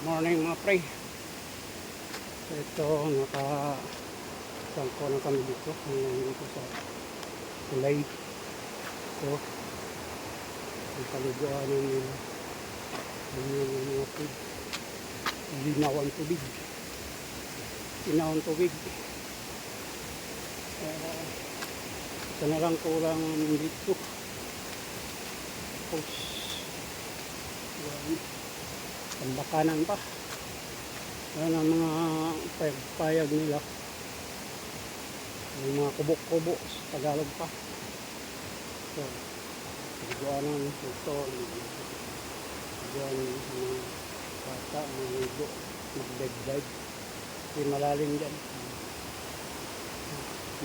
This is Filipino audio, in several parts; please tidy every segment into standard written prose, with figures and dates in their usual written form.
Morning mga pre. So ito, nakasangko na kami dito. Ngayon dito sa kulay. Ito, ang kaliguan namin. Yung mga pre. Linawan tubig. Linawan tubig. Ito na lang kulang dito. Tapos, tambakanan pa. Yan ang mga payag nila. Yung mga kubo-kubo sa Tagalog pa. So, pagbuanan ito. Diyan mga bata, mga ligo, mag-dive-dive. Kasi malalim dyan.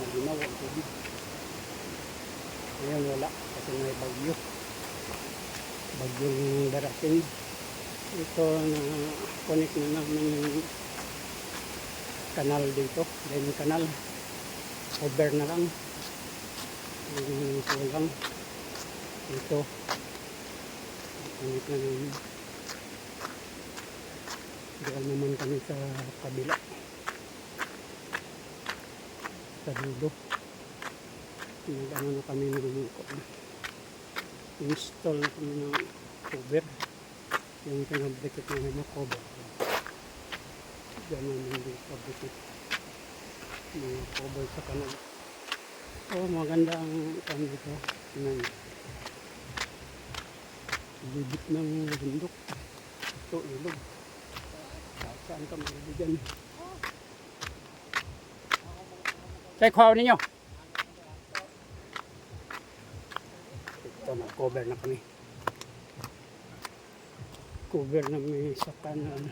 Malinaw ang tubig. Ngayon wala kasi may bagyo. Bagyong darating. Ito na connect na namin yung kanal dito. Then kanal over na lang yung sulang ito connect na namin. Diyan naman kami sa kabila sa dulo. Nag-ano na kami ng install na kami ng cover. Yung pinabdikit namin na cover. Diyan namin yung pabdikit. Yung cover sa kanal. Oh, maganda ang kami dito. Libit ng bundok. Ito, ilog. Saan ka magbigyan? Check how ninyo. Ito, nag-cover na kami. Cover na may sa kanan.